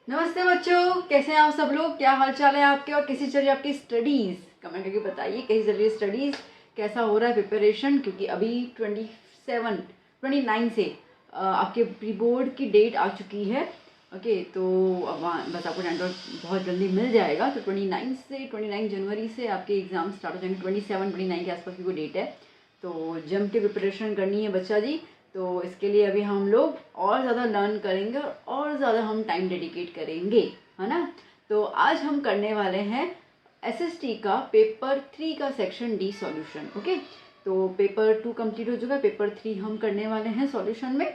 नमस्ते बच्चों, कैसे हैं आप सब लोग। क्या हाल चाल है आपके और कैसी चल रही है आपकी स्टडीज़। कमेंट करके बताइए कैसी चल रही है स्टडीज़, कैसा हो रहा है प्रिपरेशन। क्योंकि अभी 29 से आपके प्री बोर्ड की डेट आ चुकी है। ओके, तो अब बस आपको टाइम बहुत जल्दी मिल जाएगा। तो 29 जनवरी से आपके एग्ज़ाम स्टार्ट हो जाएंगे। 29 के आसपास की कोई डेट है, तो जम के प्रिपरेशन करनी है बच्चा जी। तो इसके लिए अभी हम लोग और ज़्यादा लर्न करेंगे और ज़्यादा हम टाइम डेडिकेट करेंगे, है ना। तो आज हम करने वाले हैं एसएसटी का पेपर 3 का सेक्शन डी सॉल्यूशन। ओके, तो पेपर 2 कंप्लीट हो चुका है, पेपर 3 हम करने वाले हैं सॉल्यूशन में।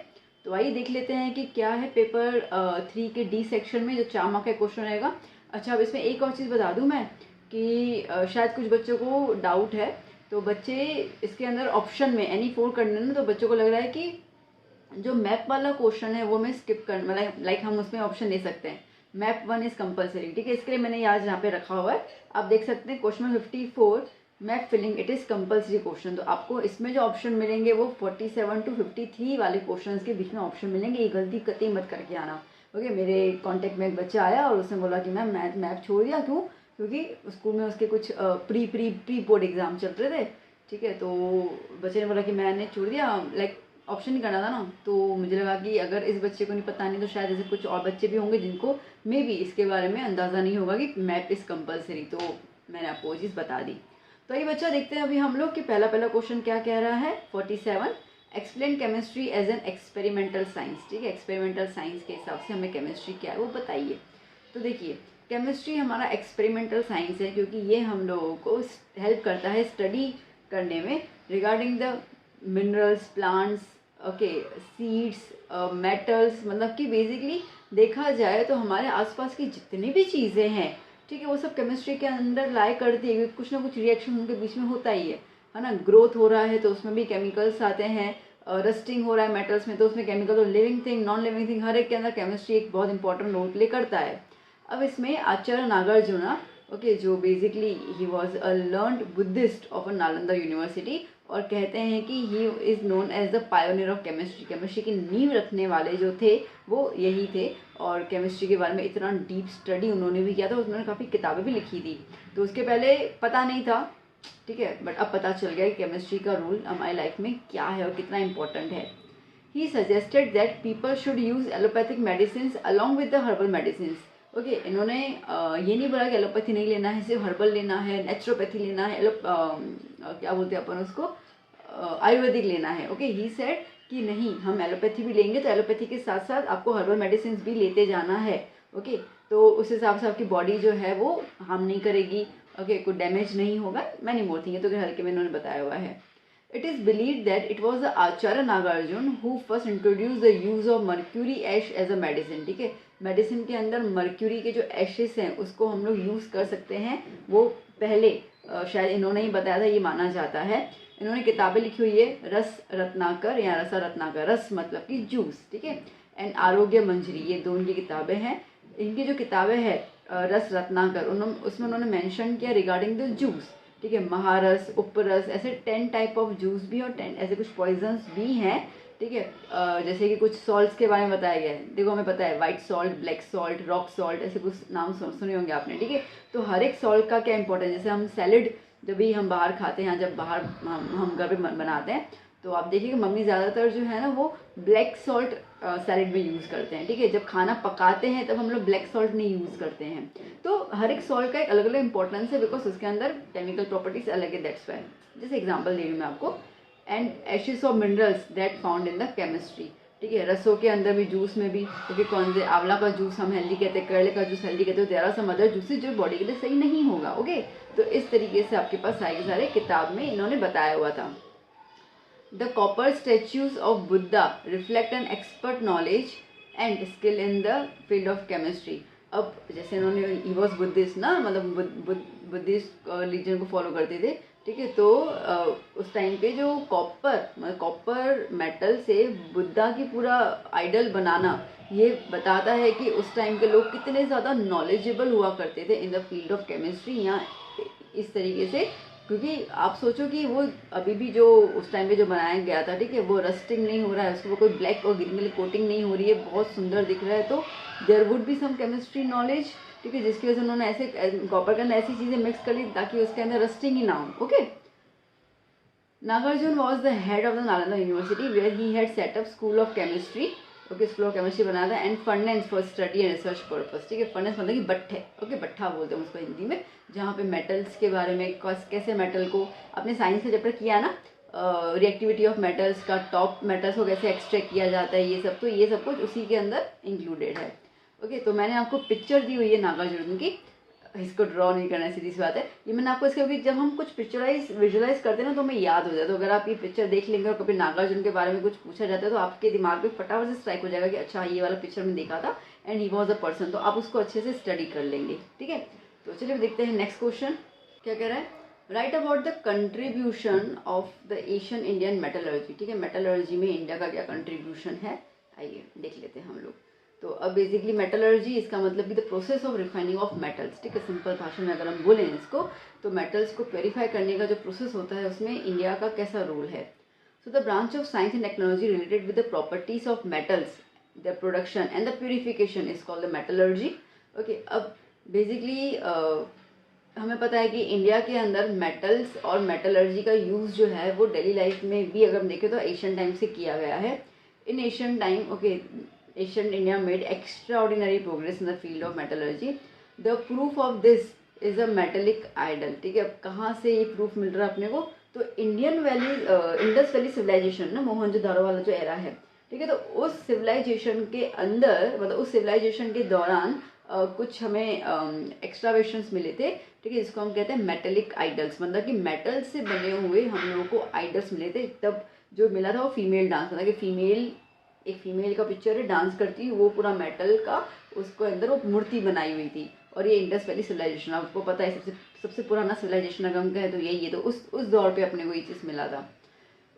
तो आइए देख लेते हैं कि क्या है पेपर 3 के डी सेक्शन में, जो 4 मार्क का क्वेश्चन रहेगा। अच्छा, अब इसमें एक और चीज़ बता दूं मैं कि शायद कुछ बच्चों को डाउट है। तो बच्चे इसके अंदर ऑप्शन में एनी 4 करने ना, तो बच्चों को लग रहा है कि जो मैप वाला क्वेश्चन है वो मैं स्किप कर, मतलब लाइक हम उसमें ऑप्शन ले सकते हैं। मैप 1 इज कंपलसरी, ठीक है। इसके लिए मैंने आज यहाँ पे रखा हुआ है, आप देख सकते हैं question 54 map filling it is compulsory question. तो आपको इसमें जो ऑप्शन मिलेंगे वो 47 to 53 वाले क्वेश्चन के बीच में ऑप्शन मिलेंगे। ये गलती कतई मत करके आना। ओके, मेरे कॉन्टेक्ट में एक बच्चा आया और उसने बोला कि मैम मैप छोड़ दिया, क्यों? क्योंकि स्कूल में उसके कुछ प्री बोर्ड एग्जाम चल रहे थे, ठीक है। तो बच्चे ने बोला कि मैंने छोड़ दिया, लाइक ऑप्शन नहीं करना था ना। तो मुझे लगा कि अगर इस बच्चे को नहीं पता नहीं तो शायद ऐसे कुछ और बच्चे भी होंगे जिनको मे बी इसके बारे में अंदाज़ा नहीं होगा कि मैप इज़ कंपलसरी। तो मैंने आपको वो चीज़ बता दी। तो ये बच्चा देखते हैं अभी हम लोग कि पहला क्वेश्चन क्या कह रहा है। 47, explain chemistry as an experimental science, ठीक है। एक्सपेरिमेंटल साइंस के हिसाब से हमें केमिस्ट्री क्या है वो बताइए। तो देखिए, केमिस्ट्री हमारा एक्सपेरिमेंटल साइंस है क्योंकि ये हम लोगों को हेल्प करता है स्टडी करने में regarding the minerals, plants, okay, seeds, metals. मतलब कि बेसिकली देखा जाए तो हमारे आसपास की जितनी भी चीज़ें हैं, ठीक है, वो सब केमिस्ट्री के अंदर लाई करती है। कुछ ना कुछ रिएक्शन उनके बीच में होता ही है ना। ग्रोथ हो रहा है तो उसमें भी केमिकल्स आते हैं, रस्टिंग हो रहा है मेटल्स में तो उसमें केमिकल, तो living thing, non living thing, हर एक के अंदर केमिस्ट्री एक बहुत इंपॉर्टेंट रोल प्ले करता है। अब इसमें आचार्य नागार्जुना, ओके, जो basically he was a learned Buddhist of a Nalanda university, और कहते हैं कि he is known as the pioneer of chemistry. Chemistry की नींव रखने वाले जो थे वो यही थे, और केमिस्ट्री के बारे में इतना डीप स्टडी उन्होंने भी किया था, उन्होंने काफ़ी किताबें भी लिखी थी। तो उसके पहले पता नहीं था, ठीक है, बट अब पता चल गया कि केमिस्ट्री का रोल हमारी लाइफ में क्या है और कितना इंपॉर्टेंट है। He suggested that people should use allopathic medicine along with the herbal medicine. Okay, इन्होंने ये नहीं बोला कि एलोपैथी नहीं लेना है, सिर्फ हर्बल लेना है, नेचुरोपैथी लेना है, क्या बोलते हैं अपन उसको, आयुर्वेदिक लेना है। ओके, ही सेड कि नहीं, हम एलोपैथी भी लेंगे तो एलोपैथी के साथ साथ आपको हर्बल मेडिसिन भी लेते जाना है। ओके, तो उस हिसाब से आपकी बॉडी जो है वो हार्म नहीं करेगी, ओके, कोई डैमेज नहीं होगा, मैनी मोर थिंग। तो हल्के में इन्होंने बताया हुआ है। It is believed that it was the Acharya Nagarjuna who first introduced the use of mercury ash as a medicine, ठीक है। मेडिसिन के अंदर मर्क्यूरी के जो एशेस हैं उसको हम लोग यूज़ कर सकते हैं, वो पहले शायद इन्होंने ही बताया था, ये माना जाता है। इन्होंने किताबें लिखी हुई है, रस रत्नाकर या रसा रत्नाकर, रस मतलब कि जूस, ठीक है, एंड आरोग्य मंजरी, ये दो इनकी किताबें हैं। इनकी जो किताबें हैं रस रत्नाकर, उसमें उन्होंने मेंशन किया रिगार्डिंग द जूस, ठीक है। महारस, उपरस, ऐसे 10 टाइप ऑफ जूस भी और 10 ऐसे कुछ पॉइजन्स भी हैं, ठीक है। जैसे कि कुछ सॉल्ट्स के बारे में बताया गया है। देखो, हमें पता है white salt, black salt, rock salt, ऐसे कुछ नाम सुने होंगे आपने, ठीक है। तो हर एक सॉल्ट का क्या इंपॉर्टेंस, जैसे हम सैलड जब भी हम बाहर खाते हैं, जब बाहर हम घर पे बनाते हैं, तो आप देखिएगा मम्मी ज़्यादातर जो है ना वो ब्लैक सॉल्ट सैलड में यूज़ करते हैं, ठीक है। जब खाना पकाते हैं तब हम लोग ब्लैक सॉल्ट नहीं यूज़ करते हैं। तो हर एक सॉल्ट का एक अलग अलग इंपॉर्टेंस है, बिकॉज उसके अंदर केमिकल प्रॉपर्टीज अलग है, दैट्स वाई। जैसे एग्जांपल दे रही हूँ मैं आपको, and ashes of minerals that found in the chemistry, ठीक है। रसों के अंदर भी, जूस में भी, क्योंकि कौन से आंवला का जूस हम हेल्दी कहते हैं, करेले का जूस हेल्दी कहते हैं, there are some other juices जो बॉडी के लिए सही नहीं होगा। ओके, तो इस तरीके से आपके पास सारे के सारे किताब में इन्होंने बताया हुआ था। The copper statues of Buddha reflect an expert knowledge and skill in the field of chemistry. अब जैसे इन्होंने ही वॉज बुद्धिस्ट ना, मतलब बुद्धिस्ट रिलीजन को फॉलो करते थे, ठीक है। तो उस टाइम पे जो कॉपर मेटल से बुद्धा की पूरा आइडल बनाना, ये बताता है कि उस टाइम के लोग कितने ज़्यादा नॉलेजेबल हुआ करते थे in the field of chemistry. या इस तरीके से क्योंकि आप सोचो कि वो अभी भी जो उस टाइम पे जो बनाया गया था, ठीक है, वो रस्टिंग नहीं हो रहा है, उसको कोई ब्लैक और ग्रीन वाली कोटिंग नहीं हो रही है, बहुत सुंदर दिख रहा है। तो there would be some chemistry knowledge, ठीक है, जिसकी वजह से उन्होंने ऐसे कॉपर के अंदर ऐसी चीज़ें मिक्स कर ली ताकि उसके अंदर रस्टिंग ही ना हो। Okay, Nagarjuna was the head of the Nalanda University where he had set up School of Chemistry, okay, school of chemistry बनाया था, and furnace for study and research purpose, ठीक है। फर्नेस मतलब कि भट्ठे, ओके, भट्ठा बोलते हैं उसको हिंदी में, जहाँ पे मेटल्स के बारे में कैसे मेटल को, अपने साइंस का चैप्टर किया ना, रिएक्टिविटी ऑफ मेटल्स का, टॉप मेटल्स को कैसे एक्सट्रैक्ट किया जाता है, ये सब, तो ये सब कुछ उसी के अंदर इंक्लूडेड है। ओके, तो मैंने आपको पिक्चर दी हुई है नागार्जुन की, इसको ड्रॉ नहीं करना है, सीधी सी बात है। ये मैंने आपको इसके, क्योंकि जब हम कुछ विजुलाइज करते हैं ना तो हमें याद हो जाता है। तो अगर आप ये पिक्चर देख लेंगे और कभी नागार्जुन के बारे में कुछ पूछा जाता है तो आपके दिमाग में फटाफट से स्ट्राइक हो जाएगा कि अच्छा ये वाला पिक्चर में देखा था and he was a person, तो आप उसको अच्छे से स्टडी कर लेंगे, ठीक है। तो चलिए देखते हैं नेक्स्ट क्वेश्चन क्या कह रहा है। Right about the contribution of the Asian Indian metallurgy, ठीक है, मेटलर्जी में इंडिया का क्या कंट्रीब्यूशन है, आइए देख लेते हैं हम लोग। तो अब बेसिकली मेटलर्जी, इसका मतलब कि the process of refining of metals, ठीक है, सिंपल भाषा में अगर हम बोलें इसको, तो मेटल्स को प्योरीफाई करने का जो प्रोसेस होता है उसमें इंडिया का कैसा रोल है। So the branch of science and technology related with the properties of metals, the production and the purification is called the metallurgy. Okay, अब बेसिकली हमें पता है कि इंडिया के अंदर मेटल्स और मेटलर्जी का यूज़ जो है वो डेली लाइफ में भी अगर हम देखें तो एशियन टाइम से किया गया है। इन Asian time, okay, ancient India made extraordinary progress in the field of metallurgy. The proof of this is a metallic idol, ठीक है। अब कहाँ से ये प्रूफ मिल रहा है अपने को, तो Indian valley, Indus valley civilisation ना, मोहनजोदारो वाला जो एरा है, ठीक है, तो उस सिविलाइजेशन के अंदर, मतलब उस सिविलाइजेशन के दौरान कुछ हमें एक्सट्रावेशंस मिले थे, ठीक है, जिसको हम कहते हैं मेटेलिक आइडल्स, मतलब कि मेटल से बने हुए हम लोगों को आइडल्स मिले थे। तब जो मिला था वो फीमेल डांस, मतलब कि फीमेल, एक फीमेल का पिक्चर है, डांस करती, वो पूरा मेटल का, उसको अंदर वो मूर्ति बनाई हुई थी। और ये इंडस वैली सिविलाइजेशन, आपको पता है सबसे पुराना सिविलाइजेशन अगर हम कहें तो यही है। तो उस दौर पे अपने को ये चीज़ मिला था।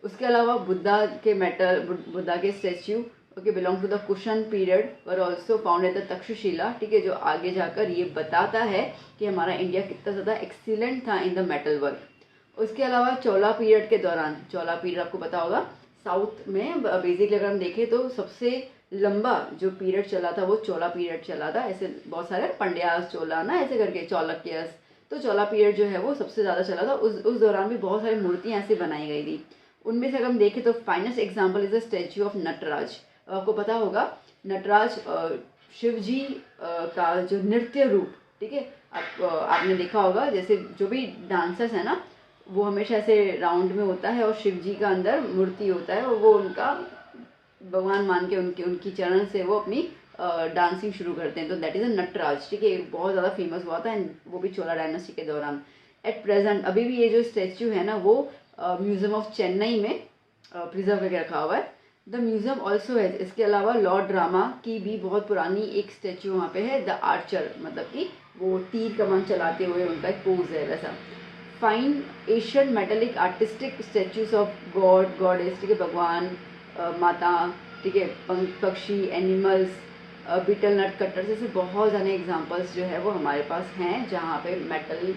उसके अलावा बुद्धा के statue, okay, belong to the Kushan period, और also found at the Takshashila, ठीक है, जो आगे जाकर ये बताता है कि हमारा इंडिया कितना ज़्यादा एक्सीलेंट था इन द मेटल वर्क। उसके अलावा चोला पीरियड के दौरान, चोला पीरियड आपको पता होगा, साउथ में बेसिकली अगर हम देखें तो सबसे लंबा जो पीरियड चला था वो चोला पीरियड चला था। ऐसे बहुत सारे पंड्यास, चोला ना, ऐसे करके चालुक्यस, तो चोला पीरियड जो है वो सबसे ज़्यादा चला था। उस दौरान भी बहुत सारी मूर्तियाँ ऐसे बनाई गई थी। उनमें से अगर हम देखें तो finest example is the statue of Nataraj. आपको पता होगा नटराज शिव जी का जो नृत्य रूप, ठीक है, आपने देखा होगा, जैसे जो भी डांसर्स है ना वो हमेशा ऐसे राउंड में होता है और शिव जी का अंदर मूर्ति होता है और वो उनका भगवान मान के उनकी चरण से वो अपनी डांसिंग शुरू करते हैं। तो दैट इज़ अ नटराज, ठीक है, बहुत ज़्यादा फेमस हुआ था एंड वो भी चोला डायनेस्टी के दौरान। एट प्रेजेंट अभी भी ये जो स्टैच्यू है ना वो म्यूजियम ऑफ चेन्नई में प्रिजर्व करके रखा हुआ है। द म्यूजियम ऑल्सो है, इसके अलावा लॉर्ड रामा की भी बहुत पुरानी एक स्टैच्यू वहाँ पे है, द आर्चर, मतलब कि वो तीर कमान चलाते हुए उनका एक पोज है वैसा। Fine Asian metallic artistic statues of God, goddess, ठीक है, भगवान, माता, ठीक है, पक्षी, एनिमल्स, बीटल नट कटर, जैसे बहुत सारे एग्जांपल्स जो है वो हमारे पास हैं जहाँ पे मेटल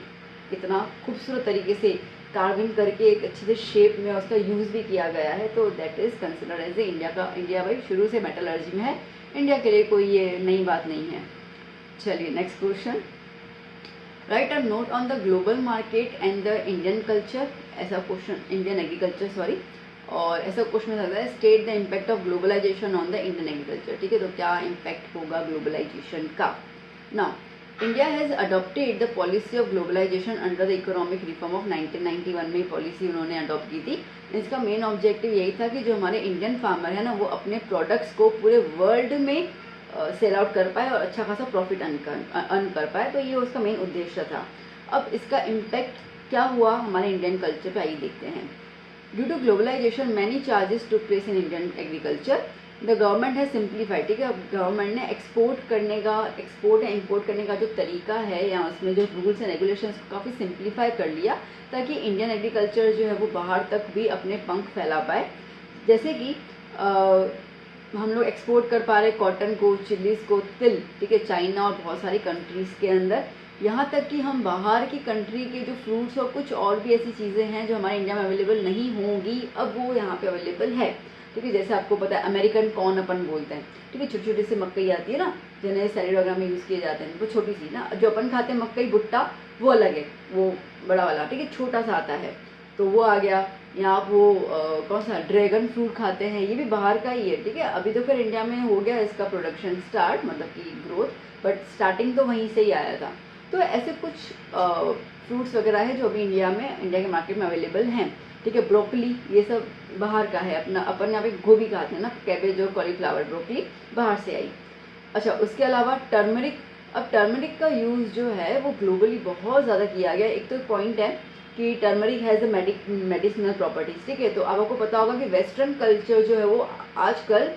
इतना खूबसूरत तरीके से कार्विंग करके एक अच्छे से शेप में उसका यूज़ भी किया गया है। तो that is considered as a India भाई शुरू से मेटलर्जी में है, इंडिया के लिए कोई ये नई बात नहीं है। चलिए next question. Write a note on the global market and the Indian culture, ऐसा क्वेश्चन, इंडियन एग्रीकल्चर सॉरी, और ऐसा क्वेश्चन आता है state the impact of globalisation on the Indian agriculture, ठीक है, तो क्या इम्पैक्ट होगा ग्लोबलाइजेशन का। Now India has adopted the policy of globalisation under the economic reform of 1991 में पॉलिसी उन्होंने अडॉप्ट की थी। इसका मेन ऑब्जेक्टिव यही था कि जो हमारे इंडियन फार्मर है ना वो अपने प्रोडक्ट्स को पूरे वर्ल्ड में सेल आउट कर पाए और अच्छा खासा प्रॉफिट अर्न कर पाए, तो ये उसका मेन उद्देश्य था। अब इसका इम्पैक्ट क्या हुआ हमारे इंडियन कल्चर पे, आइए देखते हैं। Due to globalisation many charges to place in Indian agriculture, the government है सिंप्लीफाइड, ठीक है, अब गवर्नमेंट ने एक्सपोर्ट या इम्पोर्ट करने का जो तरीका है या उसमें जो रूल्स एंड रेगुलेशंस को काफ़ी सिंप्लीफाई कर लिया ताकि इंडियन एग्रीकल्चर जो है वो बाहर तक भी अपने पंख फैला पाए। जैसे कि हम लोग एक्सपोर्ट कर पा रहे कॉटन को, चिलीज़ को, तिल, ठीक है, चाइना और बहुत सारी कंट्रीज़ के अंदर, यहाँ तक कि हम बाहर की कंट्री के जो फ्रूट्स और कुछ और भी ऐसी चीज़ें हैं जो हमारे इंडिया में अवेलेबल नहीं होंगी, अब वो यहाँ पे अवेलेबल है। ठीक है, जैसे आपको पता है अमेरिकन कॉर्न अपन बोलते हैं। ठीक है, छोटी छोटी सी मकई आती है ना, जिन्हें सैलेड वगैरह में यूज़ किए जाते हैं, वो छोटी सी ना, जो अपन खाते हैं मकई भुट्टा वो अलग है, वो बड़ा वाला। ठीक है, छोटा सा आता है, तो वो आ गया। या आप वो कौन सा ड्रैगन फ्रूट खाते हैं, ये भी बाहर का ही है। ठीक है, अभी तो फिर इंडिया में हो गया इसका प्रोडक्शन स्टार्ट, मतलब कि ग्रोथ, बट स्टार्टिंग तो वहीं से ही आया था। तो ऐसे कुछ फ्रूट्स वगैरह है जो अभी इंडिया के मार्केट में अवेलेबल हैं। ठीक है, ब्रोकली ये सब बाहर का है। अपन यहाँ पे गोभी खाते हैं ना, कैबेज और कॉलीफ्लावर, ब्रोकली बाहर से आई। अच्छा, उसके अलावा टर्मरिक। अब टर्मरिक का यूज़ जो है वो ग्लोबली बहुत ज़्यादा किया गया। एक तो पॉइंट है कि turmeric has a medicinal properties. ठीक है, तो अब आपको पता होगा कि वेस्टर्न कल्चर जो है वो आजकल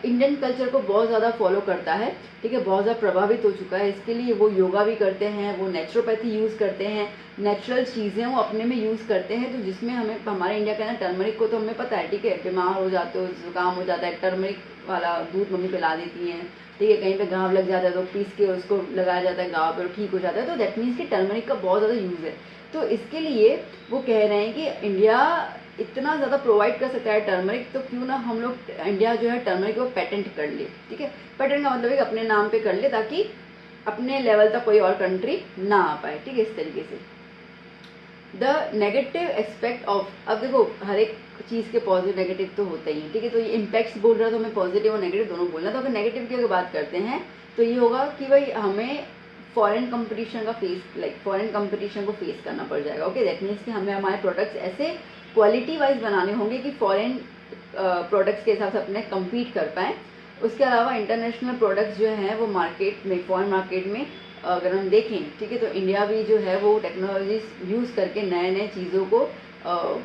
इंडियन कल्चर को बहुत ज़्यादा फॉलो करता है। ठीक है, बहुत ज़्यादा प्रभावित हो चुका है। इसके लिए वो योगा भी करते हैं, वो नेचुरोपैथी यूज़ करते हैं, नेचुरल चीज़ें वो अपने में यूज़ करते हैं। तो जिसमें हमें हमारे इंडिया का ना टर्मरिक को तो हमें पता है। ठीक है, बीमार हो जाते हो, जुकाम हो जाता है, टर्मरिक वाला दूध मम्मी पिला देती हैं। ठीक है, कहीं पे घाव लग जाता है तो पीस के उसको लगाया जाता है घाव पर, ठीक हो जाता है। तो दैट मीन्स कि टर्मरिक का बहुत ज़्यादा यूज़ है। तो इसके लिए वो कह रहे हैं कि इंडिया इतना ज़्यादा प्रोवाइड कर सकता है टर्मरिक, तो क्यों ना हम लोग इंडिया जो है टर्मरिक को पेटेंट कर ले। ठीक है, पेटेंट का मतलब है कि अपने नाम पे कर ले, ताकि अपने लेवल तक कोई और कंट्री ना आ पाए। ठीक है, इस तरीके से। द नेगेटिव एस्पेक्ट ऑफ, अब देखो हर एक चीज़ के पॉजिटिव नेगेटिव तो होते ही हैं। ठीक है, तो ये इम्पैक्ट्स बोल रहा है तो हमें पॉजिटिव और नेगेटिव दोनों बोलना। तो अगर नेगेटिव की अगर बात करते हैं तो ये होगा कि भाई हमें फॉरेन कंपटीशन को फेस करना पड़ जाएगा। ओके, दैट मीन्स कि हमें हमारे प्रोडक्ट्स ऐसे क्वालिटी वाइज बनाने होंगे कि फॉरेन प्रोडक्ट्स के हिसाब से अपने कम्पीट कर पाएँ। उसके अलावा इंटरनेशनल प्रोडक्ट्स जो हैं वो मार्केट में, फॉरेन मार्केट में अगर हम देखें, ठीक है, तो इंडिया भी जो है वो टेक्नोलॉजीज यूज़ करके नए नए चीज़ों को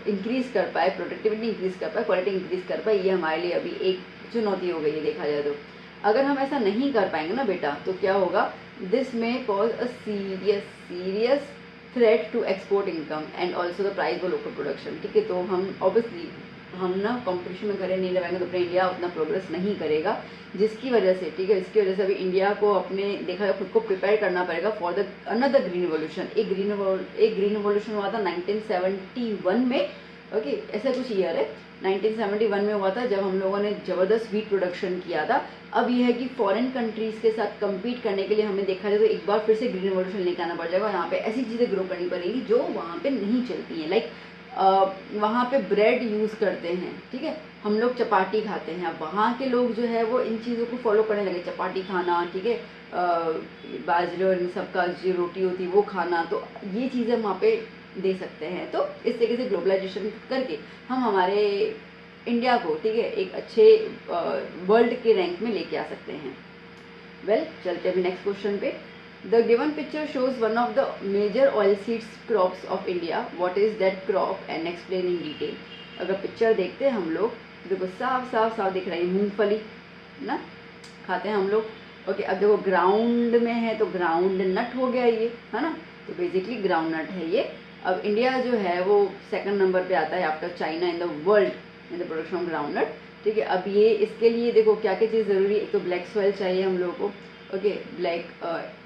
इंक्रीज़ कर पाए, प्रोडक्टिविटी इंक्रीज़ कर पाए, क्वालिटी इंक्रीज़ कर पाए। ये हमारे लिए अभी एक चुनौती हो गई है देखा जाए तो। अगर हम ऐसा नहीं कर पाएंगे ना बेटा, तो क्या होगा, this may cause a serious threat to export income and also the price for local production. ठीक है, तो हम ऑब्वियसली हम ना कंपटीशन में खड़े नहीं रहेंगे तो अपने इंडिया उतना प्रोग्रेस नहीं करेगा, जिसकी वजह से, ठीक है, इसकी वजह से अभी इंडिया को अपने देखा जाए खुद को प्रिपेयर करना पड़ेगा for the another green revolution. एक ग्रीन रिवोल्यूशन हुआ था 1971 में। ओके, ऐसा कुछ ईयर है, 1971 में हुआ था, जब हम लोगों ने ज़बरदस्त वीट प्रोडक्शन किया था। अब यह है कि फॉरेन कंट्रीज़ के साथ कम्पीट करने के लिए हमें देखा जाए तो एक बार फिर से ग्रीन रिवोल्यूशन लेके आना पड़ जाएगा। यहाँ पे ऐसी चीज़ें ग्रो करनी पड़ेगी जो वहाँ पे नहीं चलती हैं। लाइक वहाँ पे ब्रेड यूज़ करते हैं। ठीक है, हम लोग चपाटी खाते हैं, अब वहाँ के लोग जो है वो इन चीज़ों को फॉलो करने लगे, चपाटी खाना। ठीक है, बाजरे और इन सब का जो रोटी होती है वो खाना, तो ये चीज़ें वहाँ पे दे सकते हैं। तो इस तरीके से ग्लोबलाइजेशन करके हम हमारे इंडिया को, ठीक है, एक अच्छे वर्ल्ड के रैंक में लेके आ सकते हैं। वेल, चलते हैं अभी नेक्स्ट क्वेश्चन पे। The given picture shows one of the major oilseeds crops of India. What is that crop and explain in detail. अगर पिक्चर देखते हैं हम लोग, देखो साफ दिख रही है मूंगफली ना, खाते हैं हम लोग। ओके, अब देखो ग्राउंड में है तो ग्राउंड नट हो गया ये, है ना, तो बेसिकली ग्राउंड नट है ये। अब इंडिया जो है वो सेकंड नंबर पे आता है after China in the world in the production of groundnut. ठीक है, अब ये इसके लिए देखो क्या क्या चीज़ ज़रूरी है। एक तो ब्लैक सॉइल चाहिए हम लोगों को। Okay, black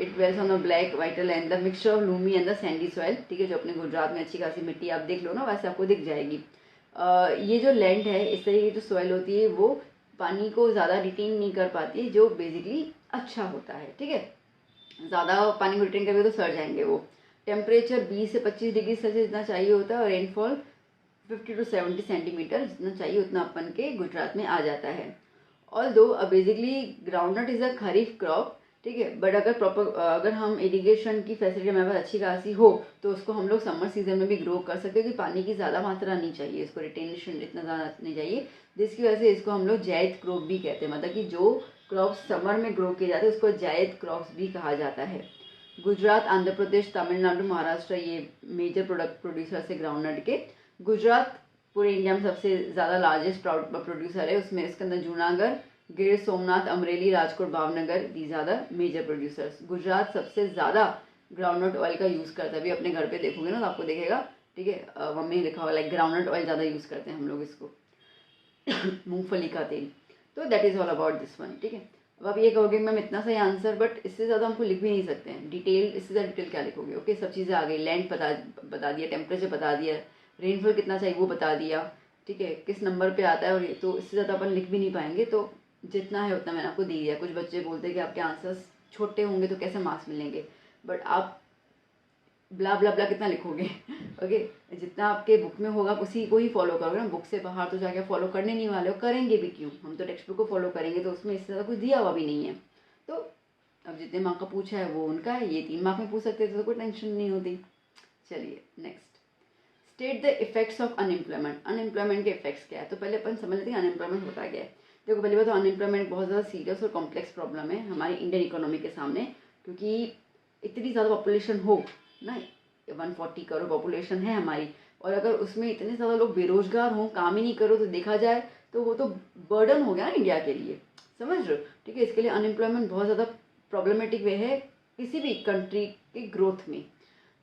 it wells on the black white land the mixture of loamy and the sandy soil. ठीक है, जो अपने गुजरात में अच्छी खासी मिट्टी आप देख लो ना, वैसे आपको दिख जाएगी। ये जो लैंड है, इस तरीके की जो सॉइल होती है वो पानी को ज़्यादा रिटेन नहीं कर पाती है, जो बेसिकली अच्छा होता है। ठीक है, ज़्यादा पानी को रिटेन करेंगे तो सड़ जाएंगे वो। टेम्परेचर 20 से 25 डिग्री सेल्सियस जितना चाहिए होता है, और रेनफॉल 50 to 70 सेंटीमीटर जितना चाहिए उतना अपन के गुजरात में आ जाता है। Although basically groundnut is a kharif crop. ठीक है, बट अगर हम इरिगेशन की फैसिलिटी हमारे पास अच्छी खासी हो तो उसको हम लोग समर सीजन में भी ग्रो कर सकते हैं, क्योंकि पानी की ज़्यादा मात्रा नहीं चाहिए, इसको रिटेंशन इतना ज़्यादा नहीं चाहिए, जिसकी वजह से इसको हम लोग जायद क्रॉप भी कहते हैं। मतलब कि जो क्रॉप्स समर में ग्रो किए जाते हैं उसको जायद क्रॉप्स भी कहा जाता है। गुजरात, आंध्र प्रदेश, तमिलनाडु, महाराष्ट्र ये मेजर प्रोडक्ट प्रोड्यूसर है ग्राउंडनट के। गुजरात पूरे इंडिया में सबसे ज़्यादा लार्जेस्ट प्रोड्यूसर है, उसमें इसके अंदर Junagadh, Gir Somnath, Amreli, Rajkot, Bhavnagar, these are the major producers. Gujarat सबसे ज़्यादा ग्राउंडनट ऑयल का यूज़ करता है। अभी अपने घर पे देखोगे ना तो आपको देखेगा, ठीक है, मम्मी लिखा हुआ लाइक ग्राउंडनट ऑयल ज़्यादा यूज़ करते हैं हम लोग इसको मूंगफली का तेल। तो that is all about this one. ठीक है, अब आप ये कहोगे मैम इतना सही आंसर, बट इससे ज़्यादा हमको लिख भी नहीं सकते हैं डिटेल, इससे ज़्यादा डिटेल क्या लिखोगे। ओके, सब चीज़ें आ गई, लैंड बता दिया, टेम्परेचर बता दिया, रेनफॉल कितना चाहिए वो बता दिया, ठीक है, किस नंबर पे आता है, और ये तो इससे ज़्यादा अपन लिख भी नहीं पाएंगे। तो जितना है उतना मैंने आपको दे दिया। कुछ बच्चे बोलते हैं कि आपके आंसर्स छोटे होंगे तो कैसे मार्क्स मिलेंगे, बट आप ब्ला ब्ला ब्ला कितना लिखोगे। ओके, जितना आपके बुक में होगा उसी को ही फॉलो करोगे ना, बुक से बाहर तो जाके फॉलो करने नहीं वाले हो, करेंगे भी क्यों, हम तो टेक्स्ट बुक को फॉलो करेंगे, तो उसमें इससे ज़्यादा कुछ दिया हुआ भी नहीं है। तो अब जितने मार्क का पूछा है वो उनका है, ये 3 मार्क में पूछ सकते थे तो कोई टेंशन नहीं होती। चलिए next, state the effects of unemployment. Unemployment के इफेक्ट्स क्या है, तो पहले अपन समझ लेते हैं अनएम्प्लॉयमेंट होता क्या है। देखो पहली बात तो अनएम्प्लॉयमेंट बहुत ज़्यादा सीरियस और कॉम्प्लेक्स प्रॉब्लम है हमारी इंडियन इकोनॉमी के सामने, क्योंकि इतनी ज़्यादा पॉपुलेशन हो ना, 140 करोड़ पॉपुलेशन है हमारी, और अगर उसमें इतने ज़्यादा लोग बेरोजगार हों, काम ही नहीं करो, तो देखा जाए तो वो तो बर्डन हो गया ना इंडिया के लिए, समझ रहे हो। ठीक है, इसके लिए अनएम्प्लॉयमेंट बहुत ज़्यादा प्रॉब्लमेटिक वे है किसी भी कंट्री के ग्रोथ में।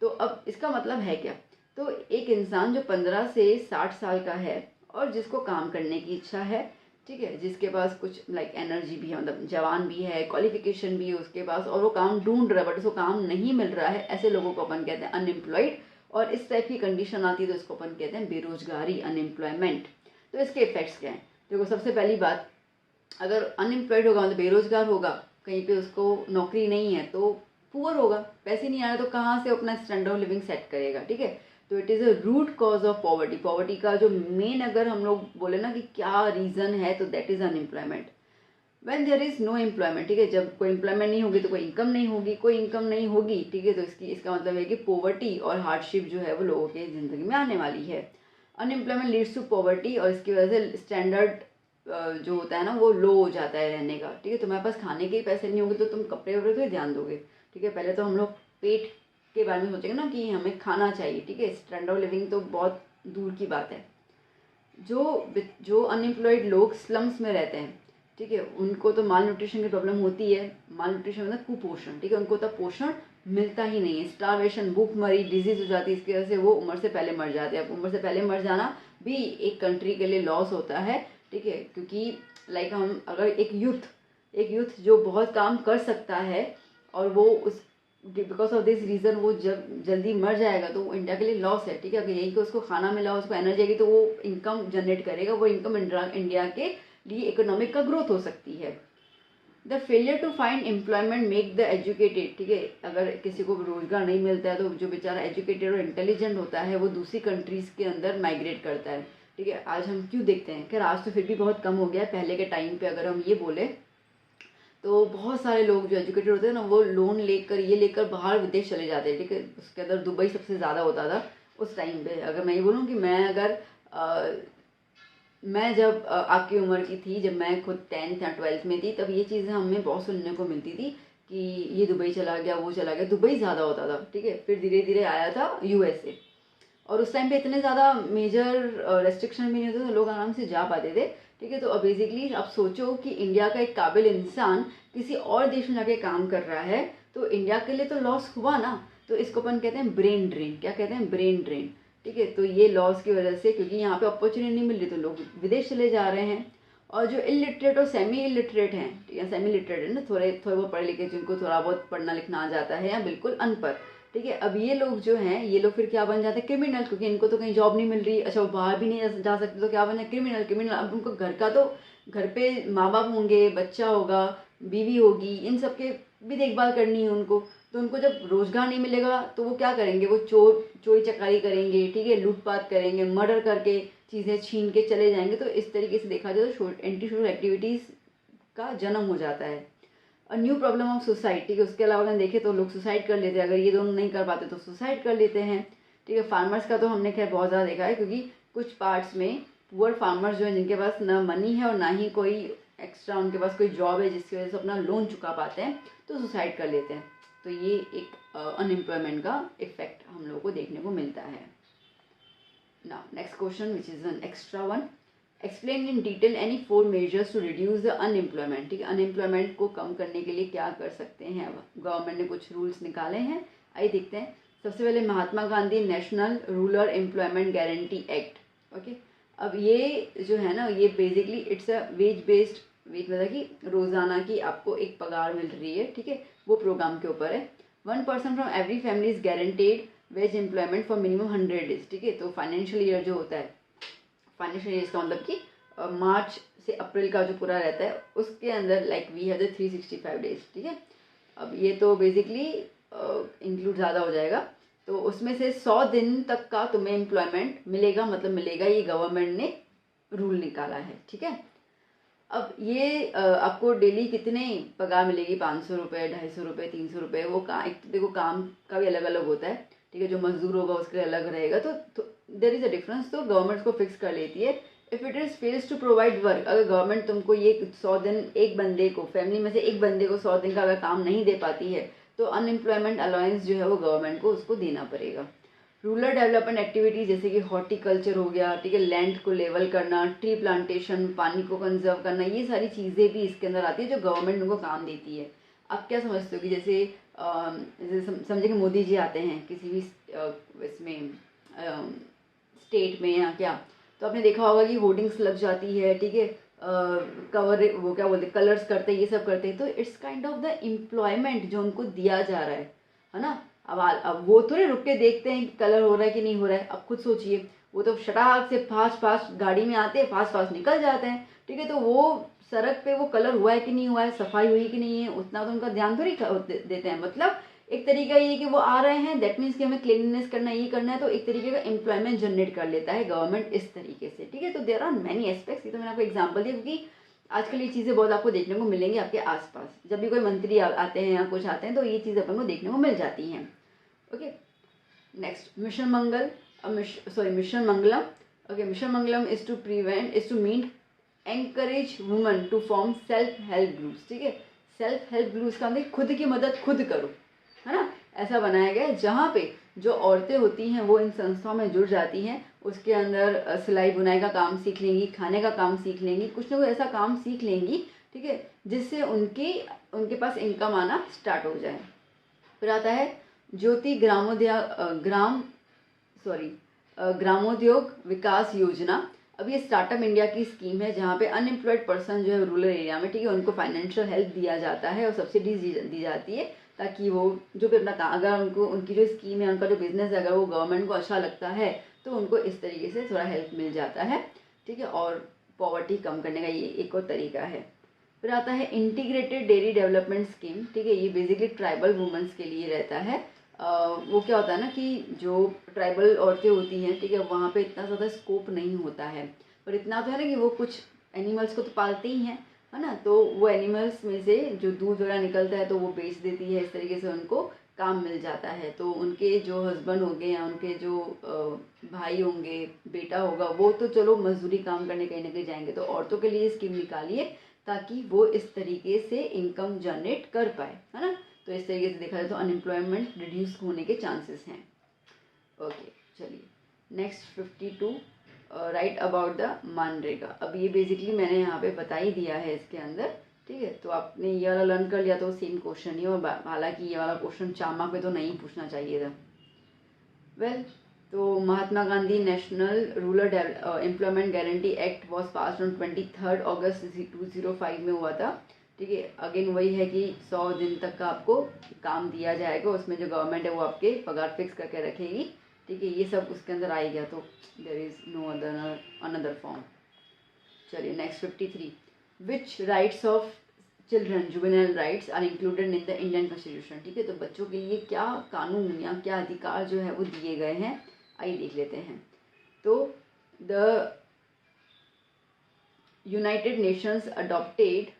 तो अब इसका मतलब है क्या, तो एक इंसान जो 15 से 60 साल का है और जिसको काम करने की इच्छा है, ठीक है, जिसके पास कुछ लाइक एनर्जी भी है, मतलब जवान भी है, क्वालिफिकेशन भी है उसके पास, और वो काम ढूंढ रहा है बट उसको काम नहीं मिल रहा है, ऐसे लोगों को अपन कहते हैं अनएम्प्लॉयड। और इस टाइप की कंडीशन आती है तो इसको अपन कहते हैं बेरोजगारी, अनएम्प्लॉयमेंट। तो इसके इफेक्ट्स क्या हैं, देखो सबसे पहली बात, अगर अनएम्प्लॉयड होगा मतलब बेरोजगार होगा, कहीं पे उसको नौकरी नहीं है तो पुअर होगा, पैसे नहीं आ रहे तो कहाँ से अपना स्टैंडर्ड ऑफ लिविंग सेट करेगा। ठीक है, तो it is a root cause of poverty. Poverty का जो मेन अगर हम लोग बोले ना कि क्या रीज़न है, तो that is unemployment. When there is no employment, ठीक है, जब कोई एम्प्लॉयमेंट नहीं होगी तो कोई इनकम नहीं होगी, कोई इनकम नहीं होगी, ठीक है, तो इसका मतलब है कि पॉवर्टी और हार्डशिप जो है वो लोगों के ज़िंदगी में आने वाली है। अनएम्प्लॉयमेंट लीड्स टू पॉवर्टी, और इसकी वजह से स्टैंडर्ड जो होता है ना वो लो हो जाता है रहने का। ठीक है, तुम्हारे पास खाने के ही पैसे नहीं होंगे तो तुम कपड़े वपड़े तो ध्यान दोगे। ठीक है, पहले तो हम लोग पेट के बारे में सोचेंगे ना कि हमें खाना चाहिए। ठीक है, स्टैंडर्ड ऑफ लिविंग तो बहुत दूर की बात है। जो अनएम्प्लॉयड लोग स्लम्स में रहते हैं, ठीक है, उनको तो माल न्यूट्रिशन की प्रॉब्लम होती है। माल न्यूट्रिशन मतलब कुपोषण, ठीक है, उनको तो पोषण मिलता ही नहीं है, स्टारवेशन, भूखमरी, डिजीज हो जाती है, इसकी वजह से वो उम्र से पहले मर जाते हैं। अब उम्र से पहले मर जाना भी एक कंट्री के लिए लॉस होता है। ठीक है, क्योंकि लाइक हम अगर एक यूथ जो बहुत काम कर सकता है और वो उस बिकॉज ऑफ दिस रीज़न वो जब जल्दी मर जाएगा तो वो इंडिया के लिए लॉस है। ठीक है, अगर यही कि उसको खाना मिला, उसको एनर्जी आएगी तो वो इनकम जनरेट करेगा, वो इनकम इंडिया के लिए इकोनॉमिक का ग्रोथ हो सकती है। The failure to find employment make the educated, ठीक है, अगर किसी को रोजगार नहीं मिलता है तो जो बेचारा एजुकेटेड और इंटेलिजेंट होता है वो दूसरी कंट्रीज़ के अंदर माइग्रेट करता है। ठीक है, आज हम क्यों देखते हैं, खैर आज तो फिर भी बहुत कम हो गया है, पहले के टाइम पे अगर हम ये बोले तो बहुत सारे लोग जो एजुकेटेड होते हैं ना वो लोन लेकर बाहर विदेश चले जाते हैं। ठीक है, उसके अंदर दुबई सबसे ज़्यादा होता था उस टाइम पे। अगर मैं ये बोलूँ कि मैं जब आपकी उम्र की थी, जब मैं खुद 10th या 12th में थी, तब ये चीज़ें हमें बहुत सुनने को मिलती थी कि ये दुबई चला गया, वो चला गया, दुबई ज़्यादा होता था। ठीक है, फिर धीरे धीरे आया था यूएसए, और उस टाइम पे इतने ज़्यादा मेजर रेस्ट्रिक्शन भी नहीं होते तो लोग आराम से जा पाते थे। ठीक है, तो अब बेसिकली आप सोचो कि इंडिया का एक काबिल इंसान किसी और देश में जाके काम कर रहा है तो इंडिया के लिए तो लॉस हुआ ना। तो इसको अपन कहते हैं ब्रेन ड्रेन। क्या कहते हैं, ब्रेन ड्रेन। ठीक है, तो ये लॉस की वजह से, क्योंकि यहाँ पे अपॉर्चुनिटी नहीं मिल रही तो लोग विदेश चले जा रहे हैं। और जो इलिटरेट और सेमी इलिटरेट हैं, या सेमी लिटरेट है ना, थोड़े बहुत पढ़े लिखे, जिनको थोड़ा बहुत पढ़ना लिखना आ जाता है, या बिल्कुल अनपढ़, ठीक है, अब ये लोग जो हैं, ये लोग फिर क्या बन जाते हैं, क्रिमिनल, क्योंकि इनको तो कहीं जॉब नहीं मिल रही। अच्छा, वो बाहर भी नहीं जा सकते तो क्या बने, क्रिमिनल। अब उनको घर पे माँ बाप होंगे, बच्चा होगा, बीवी होगी, इन सब के भी देखभाल करनी है उनको। तो उनको जब रोजगार नहीं मिलेगा तो वो क्या करेंगे, वो चोरी चकारी करेंगे, ठीक है, लूटपाट करेंगे, मर्डर करके चीज़ें छीन के चले जाएंगे। तो इस तरीके से देखा जाए तो एंटी सोशल एक्टिविटीज़ का जन्म हो जाता है। और न्यू प्रॉब्लम ऑफ सुसाइड, ठीक है, उसके अलावा अगर देखें तो लोग सुसाइड कर लेते हैं, अगर ये दोनों नहीं कर पाते तो सुसाइड कर लेते हैं। ठीक है, फार्मर्स का तो हमने खैर बहुत ज़्यादा देखा है, क्योंकि कुछ पार्ट्स में पुअर फार्मर्स जो है, जिनके पास ना मनी है और ना ही कोई एक्स्ट्रा उनके पास कोई जॉब है जिसकी वजह से अपना लोन चुका पाते हैं, तो सुसाइड कर लेते हैं। तो ये एक अनएम्प्लॉयमेंट का इफेक्ट हम लोगों को देखने को मिलता है। Now next question which is an extra one, explain in detail any 4 measures to reduce the unemployment. ठीक है, अनएम्प्लॉयमेंट को कम करने के लिए क्या कर सकते हैं। गवर्नमेंट ने कुछ रूल्स निकाले हैं, आइए देखते हैं। सबसे पहले Mahatma Gandhi national rural employment guarantee act. Okay, अब ये जो है ना, ये basically it's a wage based week मतलब कि रोज़ाना की आपको एक पगार मिल रही है, ठीक है, वो प्रोग्राम के ऊपर है। 1 person from every family is guaranteed veg employment for minimum 100 days, ठीक है। तो फाइनेंशियल ईयर जो होता है, फाइनेंशियल ईयर इसका मतलब कि मार्च से अप्रैल का जो पूरा रहता है उसके अंदर like we have the 365 days, ठीक है। अब ये तो बेसिकली इंक्लूड ज़्यादा हो जाएगा, तो उसमें से 100 दिन तक का तुम्हें एम्प्लॉयमेंट मिलेगा, मतलब मिलेगा, ये गवर्नमेंट ने रूल निकाला है, ठीक है। अब ये आपको डेली कितने पगार मिलेगी, 500 रुपये, 250 रुपये, 300 रुपये, वो एक तो देखो काम का भी अलग अलग होता है, ठीक है। जो मजदूर होगा उसके लिए अलग रहेगा, तो देयर इज़ अ डिफरेंस, तो गवर्नमेंट को फिक्स कर लेती है। If it is fails to provide work, अगर गवर्नमेंट तुमको ये 100 दिन, एक बंदे को, फैमिली में से एक बंदे को 100 दिन का अगर काम नहीं दे पाती है, तो अनएम्प्लॉयमेंट अलाउंस जो है वो गवर्नमेंट को उसको देना पड़ेगा। रूरल डेवलपमेंट एक्टिविटीज़ जैसे कि हॉर्टिकल्चर हो गया, ठीक है, लैंड को लेवल करना, ट्री प्लांटेशन, पानी को कंजर्व करना, ये सारी चीज़ें भी इसके अंदर आती है जो गवर्नमेंट उनको काम देती है। आप क्या समझते हो कि जैसे समझे कि मोदी जी आते हैं किसी भी इसमें स्टेट में या क्या, तो आपने देखा होगा कि होर्डिंग्स लग जाती है, ठीक है, कवर, वो क्या बोलते, कलर्स करते हैं, ये सब करते हैं, तो it's kind of the employment जो उनको दिया जा रहा है ना। अब वो थोड़े रुक के देखते हैं कि कलर हो रहा है कि नहीं हो रहा है, अब खुद सोचिए, वो तो शटाक से फास्ट फास्ट गाड़ी में आते हैं, फास्ट फास्ट निकल जाते हैं, ठीक है। तो वो सड़क पे वो कलर हुआ है कि नहीं हुआ है, सफाई हुई कि नहीं है, उतना तो उनका ध्यान थोड़ी देते हैं। मतलब एक तरीका ये कि वो आ रहे हैं, दैट मीन्स कि हमें क्लीननेस करना, ये करना है, तो एक तरीके का एम्प्लॉयमेंट जनरेट कर लेता है गवर्नमेंट इस तरीके से, ठीक है। तो देयर आर मैनी एस्पेक्ट्स, ये तो मैंने आपको एग्जाम्पल दिया, क्योंकि आजकल ये चीज़ें बहुत आपको देखने को मिलेंगी आपके आसपास, जब भी कोई मंत्री आते हैं या कुछ आते हैं तो ये चीज़ अपन को देखने को मिल जाती हैं। Okay, next mission Mangal, mission Mangalam. Okay, mission Mangalam is to mean encourage woman to form self help groups, ठीक है। सेल्फ हेल्प ग्रुप्स का मतलब खुद की मदद खुद करो, है ना, ऐसा बनाया गया है जहाँ पे जो औरतें होती हैं वो इन संस्थाओं में जुड़ जाती हैं, उसके अंदर सिलाई बुनाई का काम सीख लेंगी, खाने का काम सीख लेंगी, कुछ ना कुछ ऐसा काम सीख लेंगी, ठीक है, जिससे उनके पास इनकम आना स्टार्ट हो जाए। फिर आता है ज्योति ग्रामोद्योग विकास योजना। अब ये स्टार्टअप इंडिया की स्कीम है जहाँ पे अनएम्प्लॉयड पर्सन जो है रूरल एरिया में, ठीक है, उनको फाइनेंशियल हेल्प दिया जाता है और सब्सिडीज दी जाती है, ताकि वो जो भी अपना काम, अगर उनकी जो स्कीम है, उनका जो बिजनेस है, अगर वो गवर्नमेंट को अच्छा लगता है तो उनको इस तरीके से थोड़ा हेल्प मिल जाता है, ठीक है। और पॉवर्टी कम करने का ये एक और तरीका है। फिर आता है इंटीग्रेटेड डेयरी डेवलपमेंट स्कीम, ठीक है, ये बेसिकली ट्राइबल वुमेंस के लिए रहता है। वो क्या होता है ना कि जो ट्राइबल औरतें होती हैं, ठीक है, वहाँ पे इतना ज़्यादा स्कोप नहीं होता है, पर इतना तो है ना कि वो कुछ एनिमल्स को तो पालते ही हैं, है ना, तो वो एनिमल्स में से जो दूध वगैरह निकलता है तो वो बेच देती है, इस तरीके से उनको काम मिल जाता है। तो उनके जो हस्बैंड होंगे या उनके जो भाई होंगे, बेटा होगा, वो तो चलो मजदूरी काम करने कहीं ना कहीं जाएंगे, तो औरतों के लिए स्कीम निकालिए ताकि वो इस तरीके से इनकम जनरेट कर पाए, है ना। तो इस तरीके से देखा जाए तो अनएम्प्लॉयमेंट रिड्यूस होने के चांसेस हैं। ओके, चलिए next 52, right about the MNREGA. अब ये बेसिकली मैंने यहाँ पे बता ही दिया है इसके अंदर, ठीक है, तो आपने ये वाला लर्न कर लिया तो सेम क्वेश्चन ही, और हालांकि ये वाला क्वेश्चन चामा पे तो नहीं पूछना चाहिए था। वेल, तो Mahatma Gandhi national rural employment guarantee act was pass on 23 अगस्त 2005 में हुआ था, ठीक है। अगेन वही है कि 100 दिन तक का आपको काम दिया जाएगा, उसमें जो गवर्नमेंट है वो आपके पगार फिक्स करके रखेगी, ठीक है। ये सब उसके अंदर आ गया, तो there is no another form. चलिए next 53, which rights of children juvenile rights are included in the Indian constitution, ठीक है। तो बच्चों के लिए क्या कानून या क्या अधिकार जो है वो दिए गए हैं, आइए देख लेते हैं। तो the United Nations adopted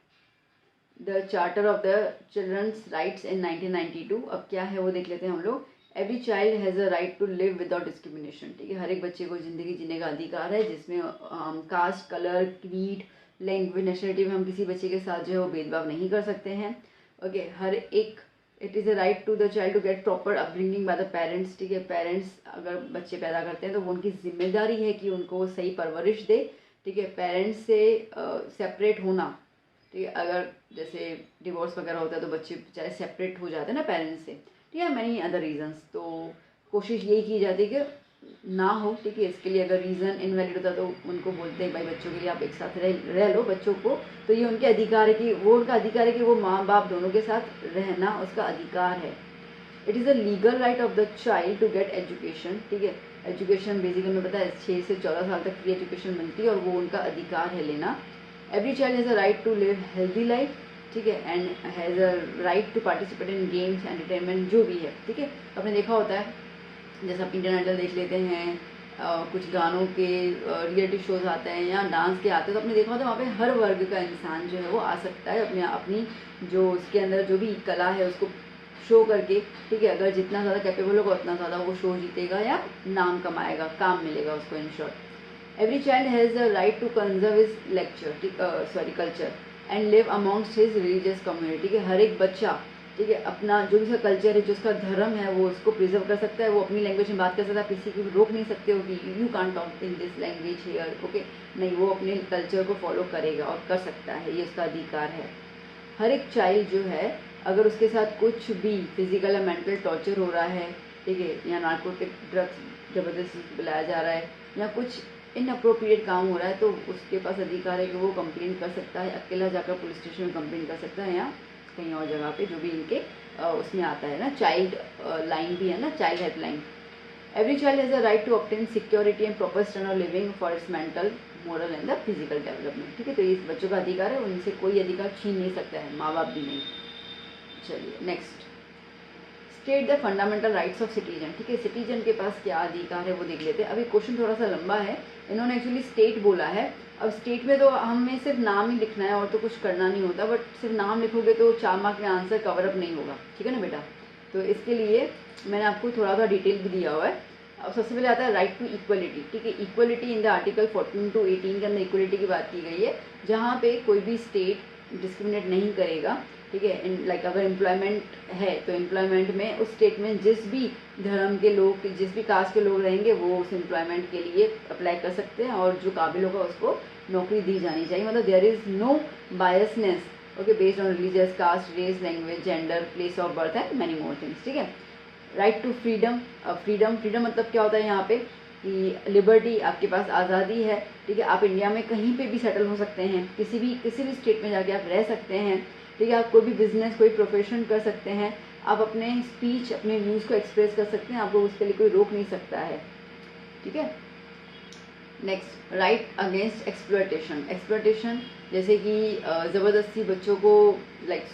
the charter of the children's rights in 1992। अब क्या है वो देख लेते हैं हम लोग। Every child has a right to live without discrimination, ठीक है, हर एक बच्चे को ज़िंदगी जीने का अधिकार है, जिसमें caste, colour, creed, language, nationality में हम किसी बच्चे के साथ जो है वो भेदभाव नहीं कर सकते हैं। ओके, हर एक, it is a right to the child to get proper upbringing by the parents, ठीक है। पेरेंट्स अगर बच्चे पैदा करते हैं तो वो उनकी जिम्मेदारी है कि उनको सही परवरिश दे, ठीक है। पेरेंट्स से सेपरेट होना, ठीक है, अगर जैसे डिवोर्स वगैरह होता है तो बच्चे बेचारे सेपरेट हो जाते हैं ना पेरेंट्स से, ठीक है, मैनी अदर रीजंस, तो कोशिश यही की जाती है कि ना हो, ठीक है। इसके लिए अगर रीज़न इनवैलिड होता तो उनको बोलते हैं भाई बच्चों के लिए आप एक साथ रह लो बच्चों को, तो ये उनके अधिकार है कि वो उनका अधिकार है कि वो माँ बाप दोनों के साथ रहना उसका अधिकार है। It is a legal right of the child to get education, ठीक है। एजुकेशन बेसिकली हमें पता है 6 से 14 साल तक फ्री एजुकेशन मिलती है और वो उनका अधिकार है लेना। Every child has a right to live healthy life, ठीक है, and has a right to participate in games entertainment जो भी है, ठीक है। आपने देखा होता है जैसे आप इंडियन आइडल देख लेते हैं, कुछ गानों के रियलिटी शोज आते हैं या डांस के आते हैं, तो आपने देखा होता है वहाँ पे हर वर्ग का इंसान जो है वो आ सकता है अपने अपनी जो उसके अंदर जो भी कला है उसको शो करके, ठीक है। अगर जितना ज़्यादा कैपेबल होगा उतना ज़्यादा वो शो जीतेगा या नाम कमाएगा, काम मिलेगा उसको, in short. Every child has the right to conserve his lecture, ठीक culture and live amongst his religious community, ठीक है। हर एक बच्चा, ठीक है, अपना जो भी उसका कल्चर है, जो उसका धर्म है, वो उसको प्रिजर्व कर सकता है, वो अपनी लैंग्वेज में बात कर सकता है, किसी को भी रोक नहीं सकते हो कि you can't talk in this language here, okay, नहीं, वो अपने कल्चर को फॉलो करेगा और कर सकता है, ये उसका अधिकार है। हर एक चाइल्ड जो है अगर उसके साथ कुछ भी फिजिकल या मेंटल टॉर्चर हो रहा है, ठीक है, या नार्कोटिक ड्रग्स ज़बरदस्ती पिलाया जा रहा है या कुछ इनअप्रोप्रिएट काम हो रहा है, तो उसके पास अधिकार है कि वो कंप्लेन कर सकता है, अकेला जाकर पुलिस स्टेशन में कंप्लेन कर सकता है या कहीं और जगह पे जो भी इनके उसमें आता है ना, चाइल्ड लाइन भी है ना, child helpline. Every child has a right to obtain security and proper standard of living for its mental, moral and the physical development, ठीक है। तो ये बच्चों का अधिकार है, उनसे कोई अधिकार छीन नहीं सकता है, माँ बाप भी नहीं। चलिए next, state the fundamental rights of citizen, ठीक है। सिटीजन के पास क्या अधिकार है वो देख लेते हैं। अभी क्वेश्चन थोड़ा सा लंबा है, इन्होंने एक्चुअली स्टेट बोला है। अब स्टेट में तो हमें सिर्फ नाम ही लिखना है और तो कुछ करना नहीं होता, बट सिर्फ नाम लिखोगे तो 4 मार्क में आंसर कवर अप नहीं होगा, ठीक है ना बेटा। तो इसके लिए मैंने आपको थोड़ा सा डिटेल भी दिया हुआ है। अब सबसे पहले आता है राइट टू इक्वलिटी, ठीक है। Equality in the article 14 to 18 के अंदर इक्वलिटी की बात की गई है, जहाँ पे कोई भी स्टेट डिस्क्रिमिनेट नहीं करेगा, ठीक है। लाइक अगर एम्प्लॉयमेंट है तो एम्प्लॉयमेंट में उस स्टेट में जिस भी धर्म के लोग, जिस भी कास्ट के लोग रहेंगे वो उस एम्प्लॉयमेंट के लिए अप्लाई कर सकते हैं और जो काबिल होगा उसको नौकरी दी जानी चाहिए। मतलब there is no biasness, okay, based on religious, caste, race, language, gender, place of birth and many more things, ठीक है। राइट टू फ्रीडम, फ्रीडम मतलब क्या होता है यहाँ पे कि लिबर्टी, आपके पास आज़ादी है, ठीक है। आप इंडिया में कहीं पे भी सेटल हो सकते हैं, किसी भी स्टेट में जाके आप रह सकते हैं, ठीक है। आप कोई भी बिजनेस, कोई प्रोफेशन कर सकते हैं, आप अपने स्पीच, अपने व्यूज़ को एक्सप्रेस कर सकते हैं, आपको उसके लिए कोई रोक नहीं सकता है, ठीक है। Next, right against exploitation, exploitation जैसे कि ज़बरदस्ती बच्चों को, लाइक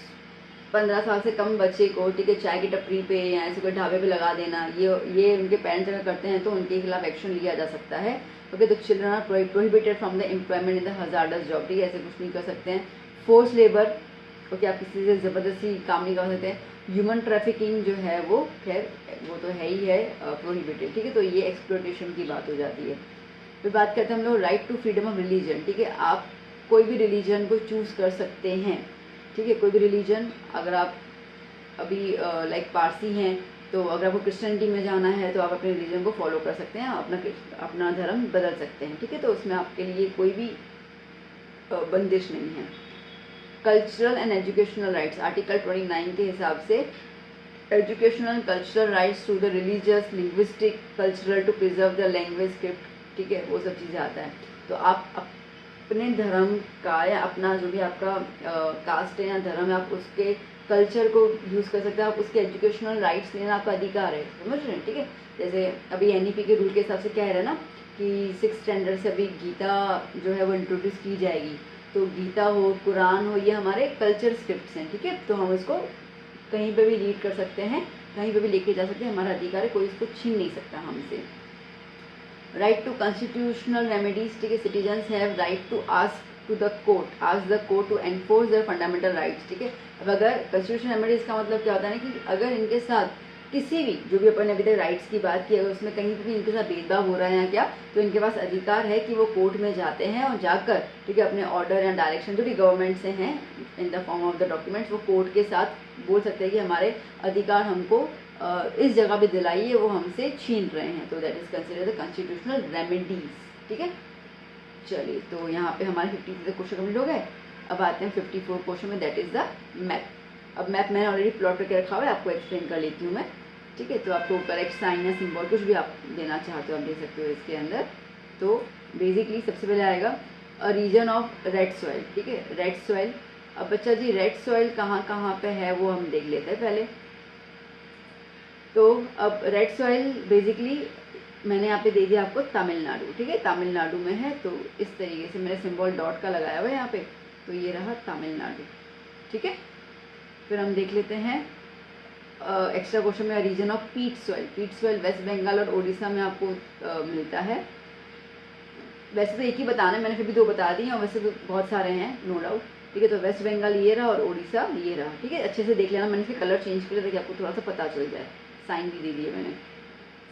15 साल से कम बच्चे को, ठीक है, चाय की टपरी पे या ऐसे कोई ढाबे पे लगा देना, ये उनके पेरेंट्स अगर करते हैं तो उनके खिलाफ एक्शन लिया जा सकता है, ओके। तो children are prohibited from the employment in the hazardous job, ठीक है, ऐसे कुछ नहीं कर सकते हैं। फोर्स लेबर, ओके, आप किसी से ज़बरदस्ती काम नहीं कर सकते हैं। ह्यूमन ट्रैफिकिंग जो है वो खैर वो तो है ही है प्रोहिबिटेड, ठीक है। तो ये एक्सप्लॉयटेशन की बात हो जाती है। फिर बात करते हैं हम लोग right to freedom of religion, ठीक है। आप कोई भी रिलीजन को चूज़ कर सकते हैं, ठीक है। कोई भी रिलीजन, अगर आप अभी लाइक पारसी हैं तो अगर आपको क्रिश्चियनिटी में जाना है तो आप अपने रिलीजन को फॉलो कर सकते हैं, अपना धर्म बदल सकते हैं, ठीक है। तो उसमें आपके लिए कोई भी बंदिश नहीं है। Cultural and educational rights, article 29 के हिसाब से educational cultural rights to the religious, linguistic, cultural to preserve the language, script, ठीक है, वो सब चीज़ें आता है। तो आप अपने धर्म का या अपना जो भी आपका कास्ट है या धर्म है, आप उसके कल्चर को यूज़ कर सकते हैं, आप उसके एजुकेशनल राइट्स लेना आपका अधिकार है, समझ रहे हैं, ठीक है। जैसे अभी NEP के रूल के हिसाब से क्या है ना कि 6th स्टैंडर्ड से अभी गीता जो है वो इंट्रोड्यूस की जाएगी, तो गीता हो, कुरान हो, ये हमारे कल्चर स्क्रिप्ट्स हैं, ठीक है। तो हम इसको कहीं पे भी रीड कर सकते हैं, कहीं पे भी लेके जा सकते हैं, हमारा अधिकार है, कोई इसको छीन नहीं सकता हमसे। राइट टू कॉन्स्टिट्यूशनल रेमेडीज, ठीक है। Citizens have right to ask to the court, ask the court to enforce their fundamental rights, ठीक है। अब अगर कॉन्स्टिट्यूशनल रेमेडीज का मतलब क्या होता है ना कि अगर इनके साथ किसी भी, जो भी अपन ने अभी तक राइट्स की बात की, अगर उसमें कहीं भी इनके साथ भेदभाव हो रहा है या क्या, तो इनके पास अधिकार है कि वो कोर्ट में जाते हैं और जाकर, ठीक है, अपने ऑर्डर या डायरेक्शन जो भी गवर्नमेंट से हैं in the form of the documents, वो कोर्ट के साथ बोल सकते हैं कि हमारे अधिकार हमको इस जगह पे दिलाइए, वो हमसे छीन रहे हैं, तो that is considered the constitutional remedies, ठीक है। चलिए, तो यहाँ पे हमारे 53 क्वेश्चन कम्प्लीट हो गए। अब आते हैं 54 क्वेश्चन में, दैट इज द मैप। अब मैप मैंने ऑलरेडी प्लॉट करके रखा हुआ है, आपको एक्सप्लेन कर लेती हूँ मैं। ठीक है। तो आपको करेक्ट साइन या सिंबल कुछ भी आप देना चाहते हो आप दे सकते हो इसके अंदर। तो बेसिकली सबसे पहले आएगा a reason of red soil, ठीक है, रेड सॉइल। अब बच्चा जी रेड सॉइल कहाँ कहाँ पे है वो हम देख लेते हैं पहले। तो अब रेड सॉइल बेसिकली मैंने यहाँ पे दे दिया आपको तमिलनाडु, ठीक है, तमिलनाडु में है। तो इस तरीके से मैंने सिंबल डॉट का लगाया हुआ है यहाँ पे, तो ये रहा तमिलनाडु, ठीक है। फिर हम देख लेते हैं एक्स्ट्रा क्वेश्चन में रीजन ऑफ पीट सॉइल। पीट सॉइल वेस्ट बंगाल और उड़ीसा में आपको मिलता है। वैसे तो एक ही बताना है, मैंने फिर भी 2 बता दी हैं, और वैसे तो बहुत सारे हैं नो डाउट, ठीक है। तो वेस्ट बंगाल ये रहा और उड़ीसा ये रहा, ठीक है। अच्छे से देख लेना, मैंने इसके कलर चेंज किया ताकि आपको थोड़ा सा पता चल जाए। साइन भी दे दिए मैंने।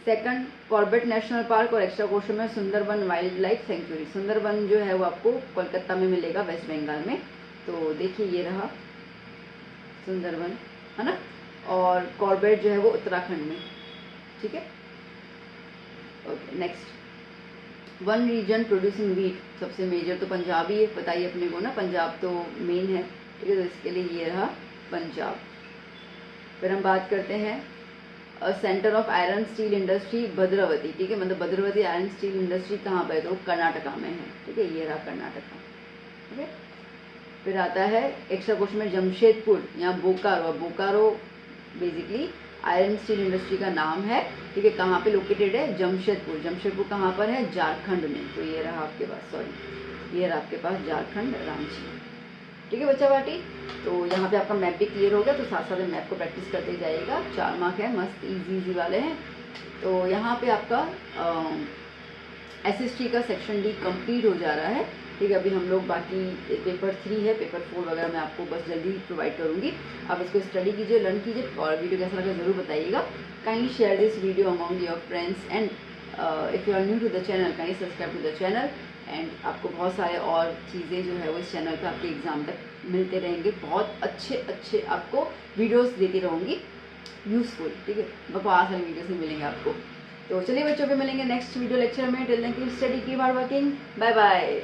सेकंड कॉर्बेट नेशनल पार्क और एक्स्ट्रा क्वेश्चन में Sundarban wild life sanctuary. Sundarban जो है वो आपको कोलकाता में मिलेगा, वेस्ट बंगाल में। तो देखिए ये रहा सुंदरबन, है ना। और कॉर्बेट जो है वो उत्तराखंड में, ठीक है। Okay next, one region producing wheat. सबसे मेजर तो पंजाब ही है, बताइए अपने को ना, पंजाब तो मेन है, ठीक है। तो इसके लिए ये रहा पंजाब। फिर हम बात करते हैं centre of iron steel industry Bhadravati, ठीक है, मतलब भद्रावती आयरन स्टील इंडस्ट्री कहाँ पर है, तो कर्नाटका में है, ठीक है, ये रहा कर्नाटका, ठीक है। फिर आता है एक्स्ट्रा क्वेश्चन में जमशेदपुर या Bokaro. Bokaro basically iron steel industry का नाम है, ठीक है। कहाँ पे लोकेटेड है, जमशेदपुर। जमशेदपुर कहाँ पर है, झारखंड में। तो ये रहा आपके पास, सॉरी ये रहा आपके पास झारखंड रांची, ठीक है बच्चा बाटी। तो यहाँ पे आपका मैप भी क्लियर हो गया, तो साथ साथ मैप को प्रैक्टिस करते जाइएगा। 4 मार्क है, मस्त इजी वाले हैं। तो यहाँ पे आपका SST का सेक्शन डी कंप्लीट हो जा रहा है, ठीक है। अभी हम लोग बाकी पेपर 3 है, पेपर 4 वगैरह मैं आपको बस जल्दी प्रोवाइड करूँगी। आप इसको स्टडी कीजिए, लर्न कीजिए, और वीडियो कैसा लगा ज़रूर बताइएगा। Kindly share this video among your friends and if you are new to the channel kindly subscribe to the channel. And आपको बहुत सारे और चीज़ें जो है वो इस चैनल पर आपके एग्ज़ाम तक मिलते रहेंगे। बहुत अच्छे आपको वीडियोस देती रहूँगी, यूज़फुल, ठीक है। बकवास वाली वीडियोस में मिलेंगे आपको। तो चलिए बच्चों पे मिलेंगे नेक्स्ट वीडियो लेक्चर में। Till then keep study, keep hard working, bye bye.